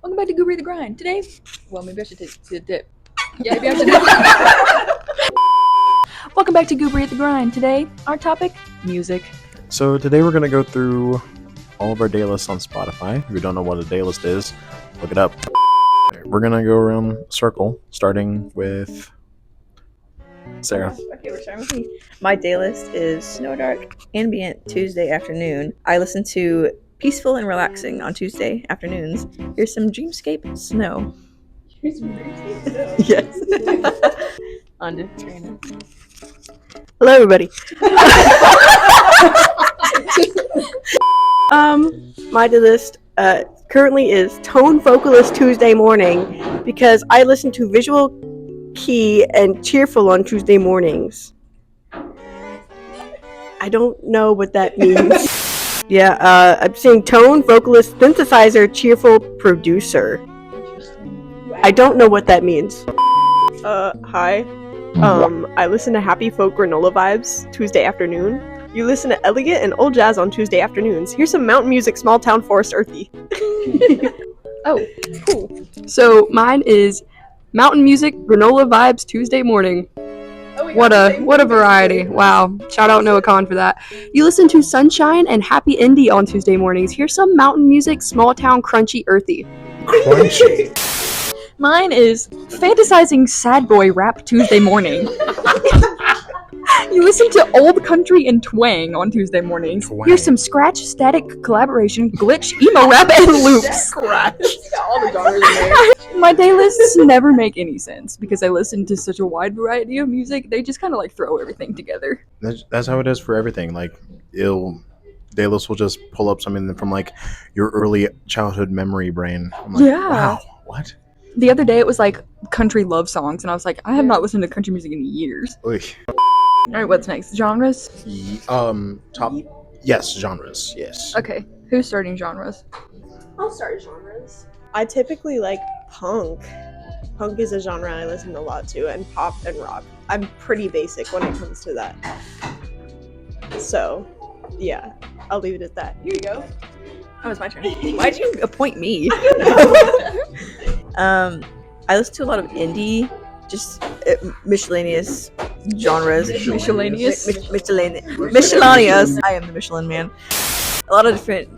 Welcome back to Goobery At The Grind. Today, well, maybe I should dip. Yeah, maybe I should dip. Welcome back to Goobery At The Grind. Today, our topic, music. So today we're going to go through all of our daylists on Spotify. If you don't know what a daylist is, look it up. We're going to go around a circle, starting with Sarah. Okay, we're starting with me. My daylist is Snow Dark Ambient Tuesday afternoon. I listen to Peaceful and Relaxing on Tuesday afternoons. Here's some Dreamscape Snow. Here's some Dreamscape Snow. Yes. On to Karina. Hello, everybody. My daylist currently is Tone Vocalist Tuesday morning because I listen to Visual Key and Cheerful on Tuesday mornings. I don't know what that means. Yeah, I'm saying Tone Vocalist Synthesizer Cheerful Producer. I don't know what that means. Hi. I listen to Happy Folk Granola Vibes Tuesday afternoon. You listen to Elegant and Old Jazz on Tuesday afternoons. Here's some mountain music, small town, forest, earthy. Oh, cool. So mine is mountain music, granola vibes Tuesday morning. Oh, What a variety. Wow. Shout out Noah Khan for that. You listen to Sunshine and Happy Indie on Tuesday mornings. Here's some mountain music, small town, crunchy, earthy. Crunchy. Mine is fantasizing sad boy rap Tuesday morning. You listen to old country and twang on Tuesday mornings. Twang. Here's some scratch, static, collaboration, glitch, emo rap, and loops. Scratch. All the genres in there. My daylists never make any sense because I listen to such a wide variety of music. They just kind of like throw everything together. That's how it is for everything. Like, daylist will just pull up something from like your early childhood memory brain. I'm like, Yeah. Wow, what? The other day it was like country love songs, and I was like, I have not listened to country music in years. Oy. All right, what's next? Genres? Top. Yes, genres. Yes. Okay, who's starting genres? I'll start genres. I typically like punk. Punk is a genre I listen a lot to, and pop and rock. I'm pretty basic when it comes to that. So, yeah, I'll leave it at that. Here you go. Oh, it's my turn. Why'd you appoint me? I listen to a lot of indie, just miscellaneous genres. Miscellaneous? Miscellaneous. I am the Michelin man. A lot of different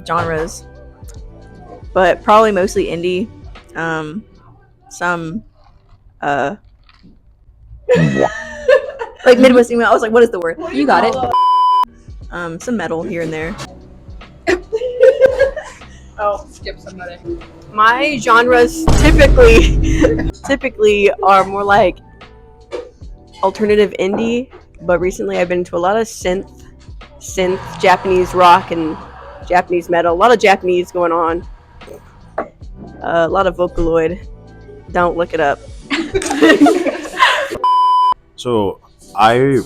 genres, but probably mostly indie. Some like Midwest email. I was like, what is the word? You got it. Some metal here and there. Oh, Skip somebody. my genres typically are more like alternative indie, but recently I've been into a lot of synth Japanese rock and Japanese metal. A lot of Japanese going on. A lot of Vocaloid. Don't look it up. So I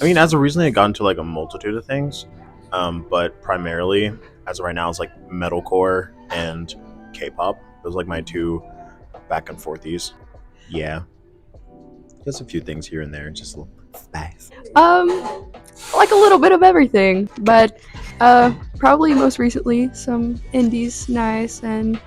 mean, as of recently, I got into like a multitude of things, but primarily, as of right now, it's like metalcore and K-pop. Those are like my two back and forthies. Yeah, just a few things here and there, just a little spice. Like a little bit of everything, but probably most recently some indies, nice, and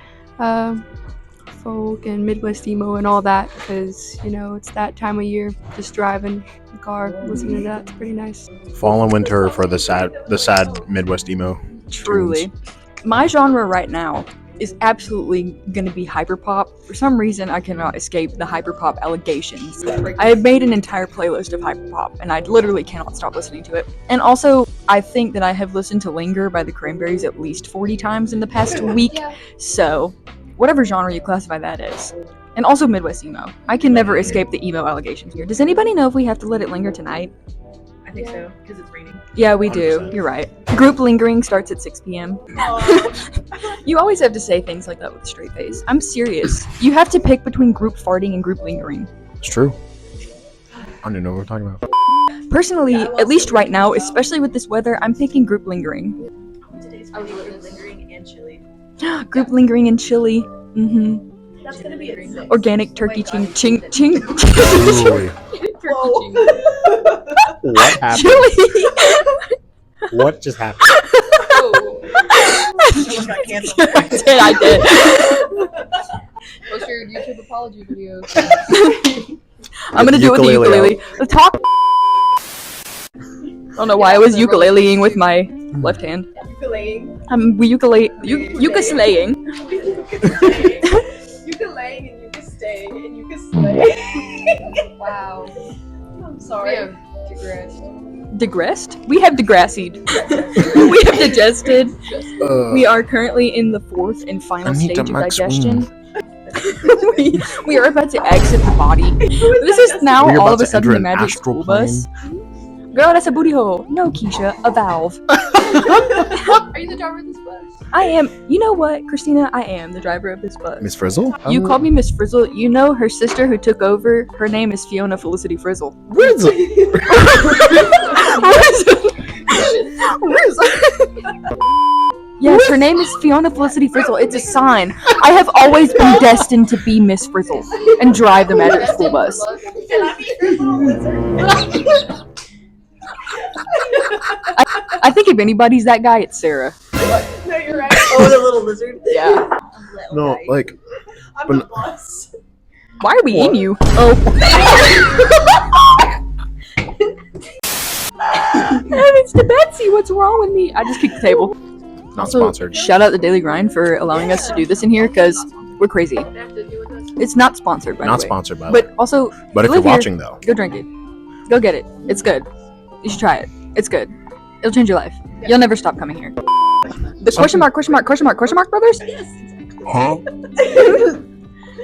folk and Midwest emo and all that, because you know it's that time of year. Just driving the car, listening to that, it's pretty nice. Fall and winter for the sad Midwest emo. Truly. My genre right now is absolutely going to be hyperpop. For some reason, I cannot escape the hyperpop allegations. I have made an entire playlist of hyperpop, and I literally cannot stop listening to it. And also, I think that I have listened to Linger by the Cranberries at least 40 times in the past week. So, whatever genre you classify that as. And also Midwest emo. I can never escape the emo allegations here. Does anybody know if we have to let it linger tonight? I think so, because it's raining. Yeah, we do. 100%. You're right. Group lingering starts at 6 p.m. You always have to say things like that with a straight face. I'm serious. You have to pick between group farting and group lingering. It's true. I don't even know what we're talking about. Personally, at least right now, especially with this weather, I'm picking group lingering. Today's gonna be lingering and chili. Group lingering and chili. Mm-hmm. That's gonna be a 6. Organic turkey ching ching ching. Ooh. What happened? Chili. What just happened? Almost got canceled. I did. Post your YouTube apology videos. I'm gonna do it with the ukulele. The top. I don't know why I was ukuleleing with my left hand. Ukuleling. I'm ukulele. Ukuleleing. Ukuleling and ukastay and ukaslay. Wow. I'm We sorry. have digressed. Digressed? We have digrassied. We have digested. We are currently in the fourth and final stage of digestion. we are about to exit the body. This is now We're all about of a to sudden enter the an magic astral school bus. Girl, that's a booty hole. No, Keisha, a valve. Are you the driver of this bus? I am. You know what, Christina? I am the driver of this bus. Miss Frizzle? You called me Miss Frizzle. You know her sister who took over. Her name is Fiona Felicity Frizzle. Frizzle. Yes, her name is Fiona Felicity Frizzle. It's a sign. I have always been destined to be Miss Frizzle and drive the magic school bus. I think if anybody's that guy, it's Sarah. No, you're right. Oh, the little lizard. Yeah. No, like, I'm but- the boss. Why are we in you? Oh. It's to Betsy. What's wrong with me? I just kicked the table. not Also, sponsored. shout out the Daily Grind for allowing us to do this in here because we're crazy. They have to do with us. It's not sponsored, by Not the way. sponsored, by the way. But also, But if live you're here, watching, though, go drink it. Go get it. It's good. You should try it. It's good. It'll change your life. You'll never stop coming here. The question mark brothers? huh?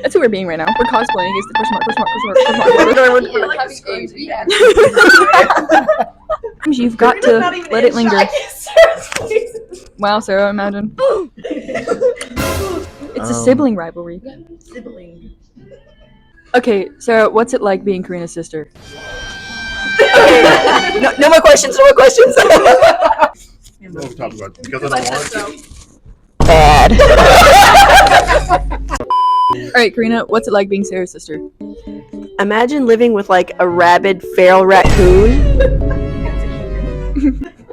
That's who we're being right now. We're cosplaying as the question mark We're having a reaction. You've got to Not even let it linger. Sarah's Wow, Sarah, imagine. It's a sibling rivalry. Sibling. Okay, Sarah, what's it like being Karina's sister? No more questions. No more questions. Because I don't want to. Bad. Alright, Karina, what's it like being Sarah's sister? Imagine living with like a rabid feral raccoon,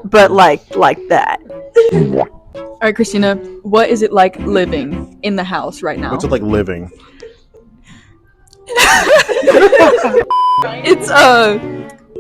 but like that. Alright, Christina, what is it like living in the house right now? What's it like living?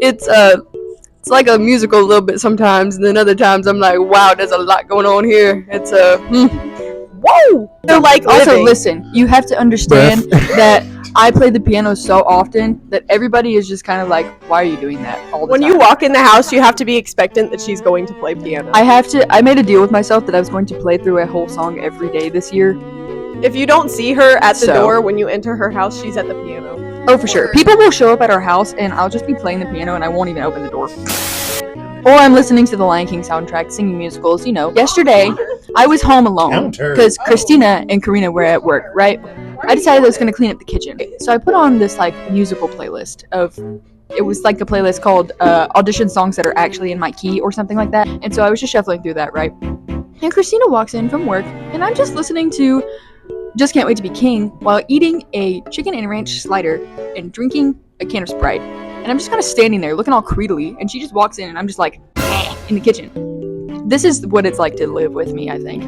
It's like a musical a little bit sometimes, and then other times I'm like, wow, there's a lot going on here. It's whoa! So like, also living. listen, you have to understand that I play the piano so often that everybody is just kind of like, why are you doing that all the When time? you walk in the house, you have to be expectant that she's going to play piano. I made a deal with myself that I was going to play through a whole song every day this year. If you don't see her at the So- door when you enter her house, she's at the piano. Oh, for sure. People will show up at our house and I'll just be playing the piano and I won't even open the door. Or I'm listening to the Lion King soundtrack, singing musicals, you know. Yesterday, I was home alone because Kristina and Karina were at work, right? I decided I was going to clean up the kitchen. So I put on this, like, musical playlist of... It was like a playlist called audition songs that are actually in my key or something like that. And so I was just shuffling through that, right? And Kristina walks in from work and I'm just listening to Just Can't Wait to Be King while eating a chicken and ranch slider and drinking a can of Sprite. And I'm just kind of standing there looking all creedily, and she just walks in and I'm just like, in the kitchen. This is what it's like to live with me, I think.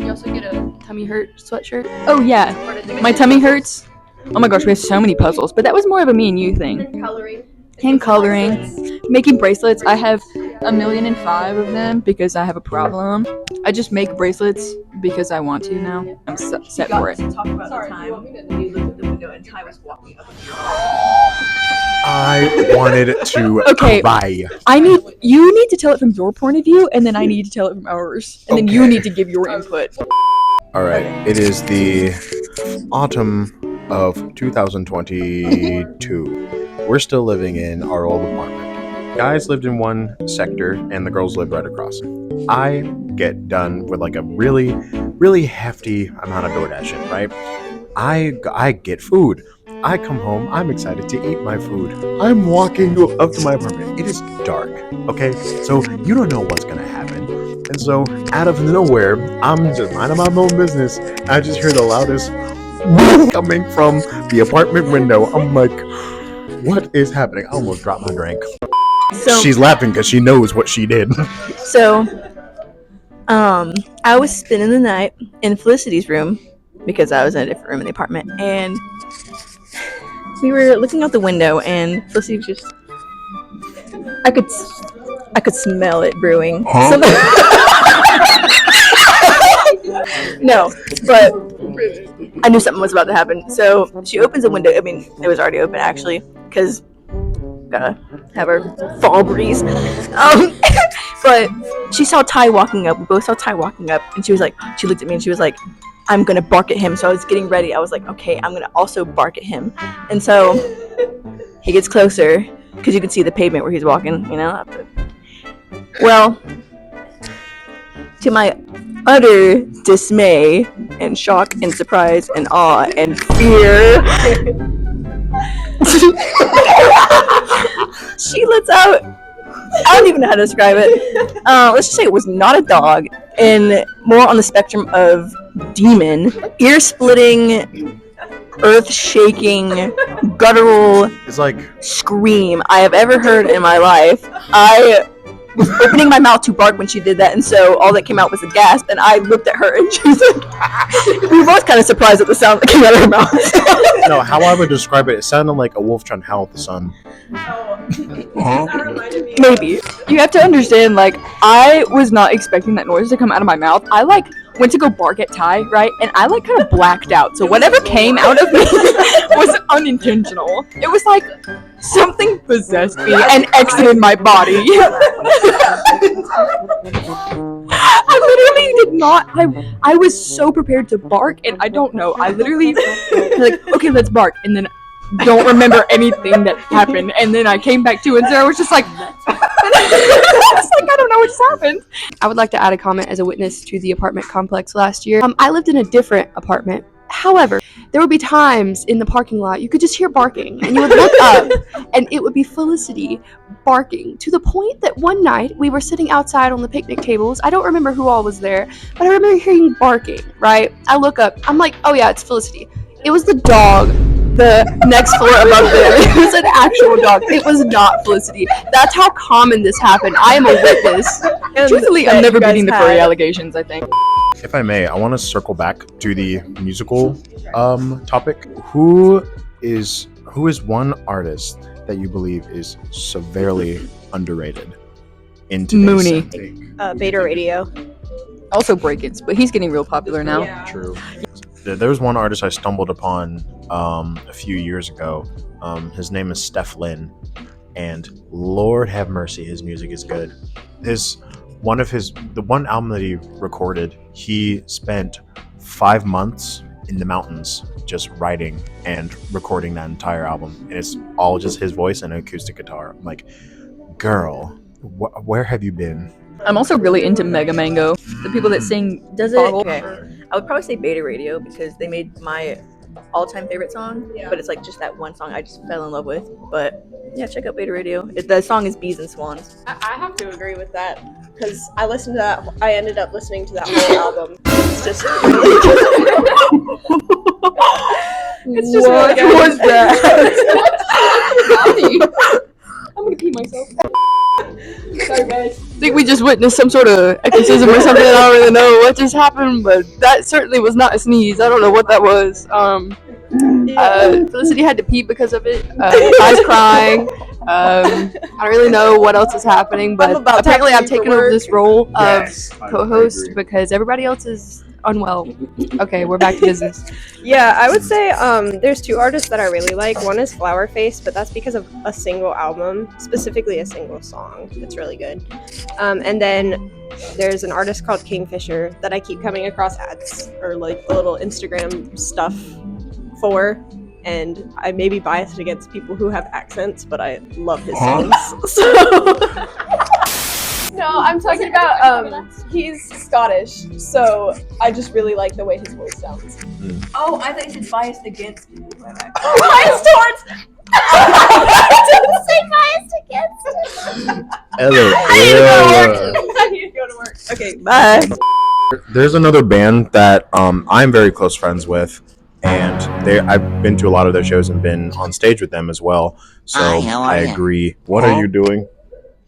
You also get a tummy hurt sweatshirt. Oh yeah, my tummy hurts. Oh my gosh, we have so many puzzles, but that was more of a me and you thing. Coloring. Hand coloring, making bracelets. I have 1,000,005 of them because I have a problem. I just make bracelets because I want to now. I'm set for it. Talk about the time when you looked at the window and Ty was walking up. I wanted to Okay. cry. You need to tell it from your point of view, and then I need to tell it from ours, and then you Okay. need to give your input. All right, it is the autumn of 2022. We're still living in our old apartment. Guys lived in one sector, and the girls lived right across. I get done with like a really, really hefty amount of DoorDashing, right? I get food. I come home. I'm excited to eat my food. I'm walking up to my apartment. It is dark, okay? So you don't know what's gonna happen. And so out of nowhere, I'm just minding my own business. I just hear the loudest coming from the apartment window. I'm like, what is happening? I almost dropped my drink. So, She's laughing because she knows what she did. so I was spending the night in Felicity's room because I was in a different room in the apartment, and we were looking out the window, and Felicity was just. I could smell it brewing. No, but I knew something was about to happen. So she opens the window. I mean, it was already open actually, because gotta have her fall breeze. But she saw Ty walking up. We both saw Ty walking up, and she looked at me and she was like, I'm gonna bark at him. So I was getting ready. I was like, okay, I'm gonna also bark at him. And so he gets closer because you can see the pavement where he's walking, you know. Well, to my utter dismay and shock and surprise and awe and fear, she lets out, I don't even know how to describe it. Let's just say it was not a dog, and more on the spectrum of demon, ear-splitting, earth-shaking, guttural It's like scream I have ever heard in my life. I was opening my mouth to bark when she did that, and so all that came out was a gasp, and I looked at her and she was like, we were both kind of surprised at the sound that came out of her mouth. no, how I would describe it, it sounded like a wolf trying to howl at the sun. Maybe. You have to understand, like, I was not expecting that noise to come out of my mouth. I, like, went to go bark at Ty, right? And I, like, kind of blacked out. So whatever came out of me was unintentional. It was like something possessed me and exited my body. I literally did not. I was so prepared to bark, and I don't know. I literally, like, okay, let's bark. And then don't remember anything that happened, and then I came back to, and Sarah was just like, I don't know what just happened. I would like to add a comment as a witness to the apartment complex last year. I lived in a different apartment. However, there would be times in the parking lot you could just hear barking, and you would look up, and it would be Felicity barking, to the point that one night we were sitting outside on the picnic tables. I don't remember who all was there, but I remember hearing barking, right? I look up, I'm like, oh yeah, it's Felicity. It was the dog. The next floor above there. It was an actual dog. It was not Felicity. That's how common this happened. I am a witness. Truthfully, I'm never beating the furry allegations, I think. If I may, I want to circle back to the musical topic. Who is one artist that you believe is severely underrated in today's Mooney. scene? Beta Radio. Also Break-Its, but he's getting real popular now. Yeah. True. There was one artist I stumbled upon a few years ago. His name is Steph Lynn, and Lord have mercy, his music is good. The one album that he recorded, he spent 5 months in the mountains just writing and recording that entire album, and it's all just his voice and an acoustic guitar. I'm like, girl, where have you been? I'm also really into Mega Mango. The people that sing Does it? Bottle. Okay. I would probably say Beta Radio because they made my all-time favorite song, but it's like just that one song I just fell in love with. But yeah, check out Beta Radio. The song is Bees and Swans. I have to agree with that because I listened to that. I ended up listening to that whole album. It's just really it's just What really good. was that? I'm gonna pee myself. Sorry, guys. I think we just witnessed some sort of exorcism or something. I don't really know what just happened, but that certainly was not a sneeze. I don't know what that was. Felicity had to pee because of it. I was crying. I don't really know what else is happening, but apparently I've taken over this role of co-host because everybody else is unwell. Okay, we're back to business. Yeah, I would say there's two artists that I really like. One is Flowerface, but that's because of a single album, specifically a single song. It's really good. And then there's an artist called Kingfisher that I keep coming across ads or like the little Instagram stuff for. And I may be biased against people who have accents, but I love his songs. So. No, I'm talking about he's Scottish, so I just really like the way his voice sounds. Oh, I thought you said biased against people who have accents. Biased towards. I didn't say biased against. Hello. I need to go to work. Okay, bye. There's another band that I'm very close friends with, and I've been to a lot of their shows and been on stage with them as well. So Hi, how are I ya? agree. What are you doing?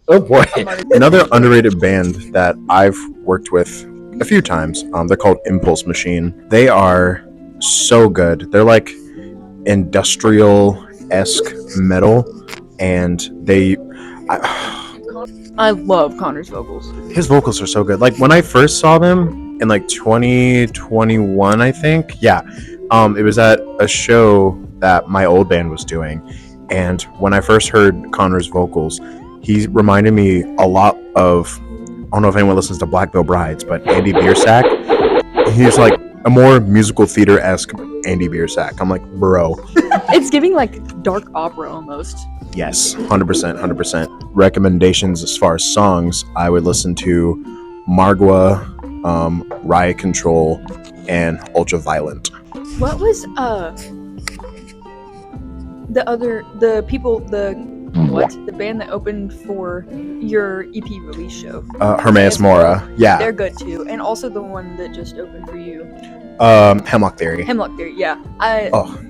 Oh boy. Another underrated band that I've worked with a few times. They're called Impulse Machine. They are so good. They're like industrial-esque metal, and I love Connor's vocals. his vocals are so good. Like when I first saw them in like 2021, I think. Yeah. It was at a show that my old band was doing, and when I first heard Connor's vocals, he reminded me a lot of, I don't know if anyone listens to Black Veil Brides, but Andy Biersack. He's like a more musical theater-esque Andy Biersack. I'm like, bro. It's giving like dark opera almost. Yes, 100%, 100%. Recommendations as far as songs, I would listen to Margwa, Riot Control, and Ultraviolent. What was the band that opened for your EP release show? Hermes Mora, yeah. They're good too, and also the one that just opened for you. Hemlock Theory. Hemlock Theory, yeah.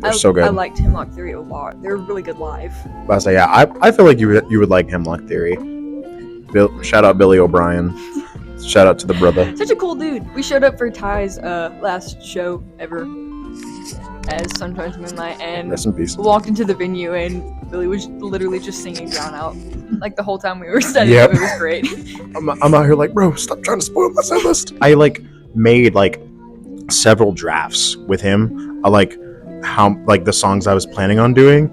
They're so good. I liked Hemlock Theory a lot. They're really good live. But I say, yeah, I feel like you would like Hemlock Theory. Shout out Billy O'Brien. Shout out to the brother. Such a cool dude. We showed up for Ty's last show ever as Sometimes Moonlight, and Rest in peace. walked into the venue, and Billy was literally just singing Drown Out like the whole time we were setting Yep. up. It was great. I'm out here like, bro, stop trying to spoil my set list. I like made like several drafts with him. I like how like the songs I was planning on doing,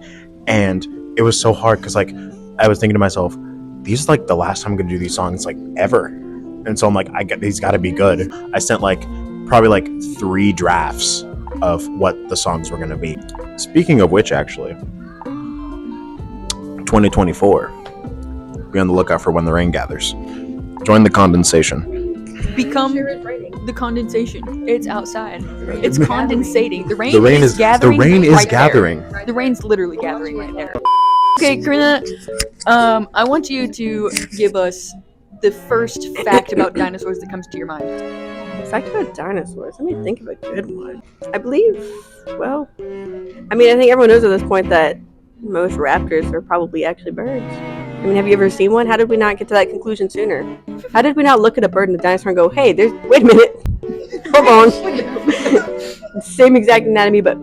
and it was so hard because like I was thinking to myself, these are like the last time I'm gonna do these songs like ever, and so I'm like, these got to be good. I sent like probably like 3 drafts of what the songs were gonna be. Speaking of which, actually, 2024, be on the lookout for When the Rain Gathers. Join the condensation. Become the condensation. It's outside. It's condensating. The rain, The is gathering. The rain is right gathering. There. The rain's literally gathering right there. Okay, Karina, I want you to give us the first fact about dinosaurs that comes to your mind. Fact about dinosaurs. Let me think of a good one. I believe, well, I mean, I think everyone knows at this point that most raptors are probably actually birds. I mean, have you ever seen one? How did we not get to that conclusion sooner? How did we not look at a bird and a dinosaur and go, hey, wait a minute. Hold on. Same exact anatomy, but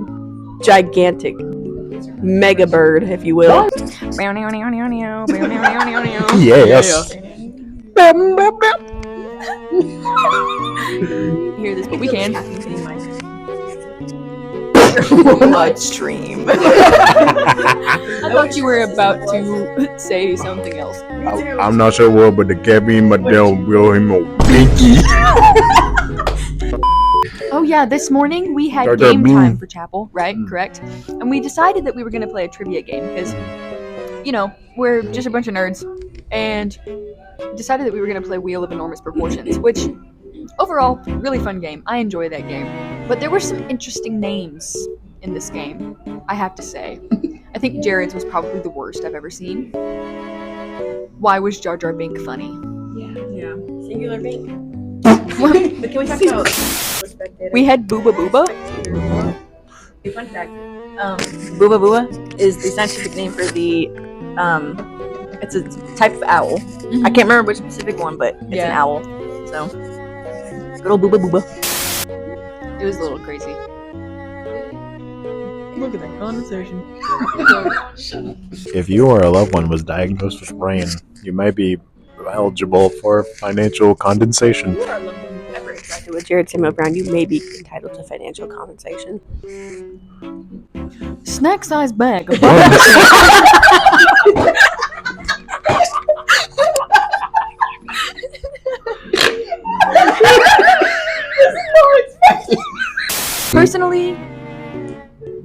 gigantic. Mega bird, if you will. Yes. Hear this, but we can. Bloodstream. I thought you were about to say something else. I'm not sure what, but the cabin, but they'll will him a pinky. Oh yeah, this morning we had Jar Jar game Binks. time for chapel, right? Correct. And we decided that we were going to play a trivia game because, you know, we're just a bunch of nerds, and decided that we were going to play Wheel of Enormous Proportions, which overall, really fun game. I enjoy that game. But there were some interesting names in this game, I have to say. I think Jared's was probably the worst I've ever seen. Why was Jar Jar Binks funny? Yeah. Singular being. Well, But can we talk about we had Booba Booba. Fun fact. Booba Booba is the scientific name for the it's a type of owl. I can't remember which specific one, but it's an owl. So good old Booba Booba. It was a little crazy. Look at that condensation. If you or a loved one was diagnosed with brain, you might be eligible for financial condensation. with Jared Samuel Brown, you may be entitled to financial compensation. Snack size bag. Personally,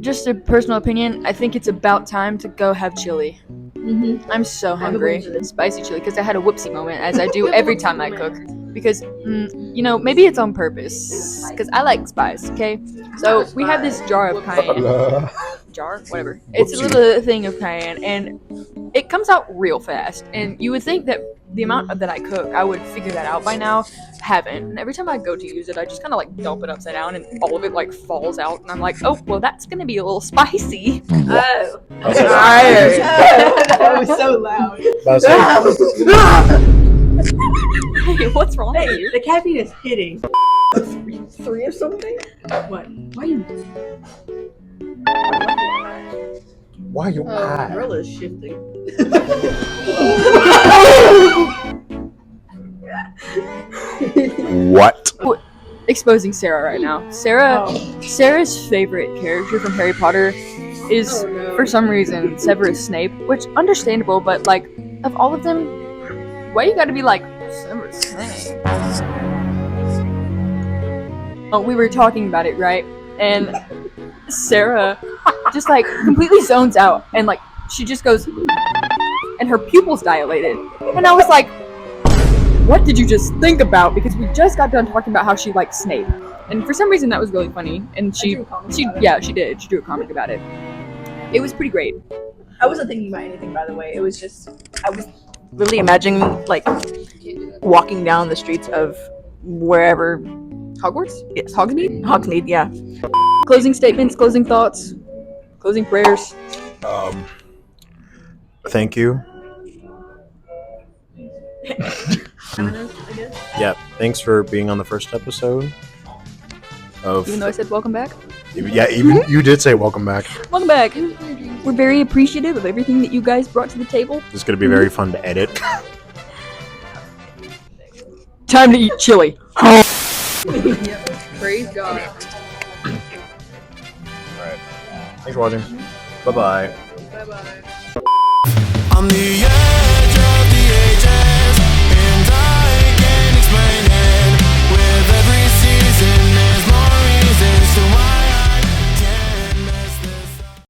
just a personal opinion, I think it's about time to go have chili. I'm so hungry. Spicy chili, because I had a whoopsie moment, as I do every time I cook. Because, you know, maybe it's on purpose. Because I like spice, okay? So we have this jar of cayenne. Jar? Whatever. It's a little thing of cayenne, and it comes out real fast. And you would think that the amount that I cook, I would figure that out by now. Haven't. And every time I go to use it, I just kind of like dump it upside down, and all of it like falls out, and I'm like, oh, well, that's gonna be a little spicy. Oh. That was so loud. Hey, what's wrong with you? The caffeine is hitting. 3 or something? What? Why are you? Why you high? Gorilla is shifting. What? Exposing Sarah right now. Sarah's favorite character from Harry Potter is, for some reason, Severus Snape, which understandable, but like, of all of them, why you gotta be like Severus Snape? Oh, we were talking about it, right? And Sarah just like completely zones out, and like she just goes, and her pupils dilated, and I was like, what did you just think about? Because we just got done talking about how she likes Snape, and for some reason that was really funny, and she did. She drew a comic about it. It was pretty great. I wasn't thinking about anything, by the way. It was just I was literally imagining like walking down the streets of wherever. Hogwarts? Yes, Hogsmeade, yeah. Closing statements, closing thoughts, closing prayers. Thank you. Yeah, thanks for being on the first episode of. Even though I said welcome back. Yeah, even you did say welcome back. Welcome back. We're very appreciative of everything that you guys brought to the table. It's gonna be very fun to edit. Time to eat chili. Praise God. Alright. Thanks for watching. Bye bye. Bye bye. I'm the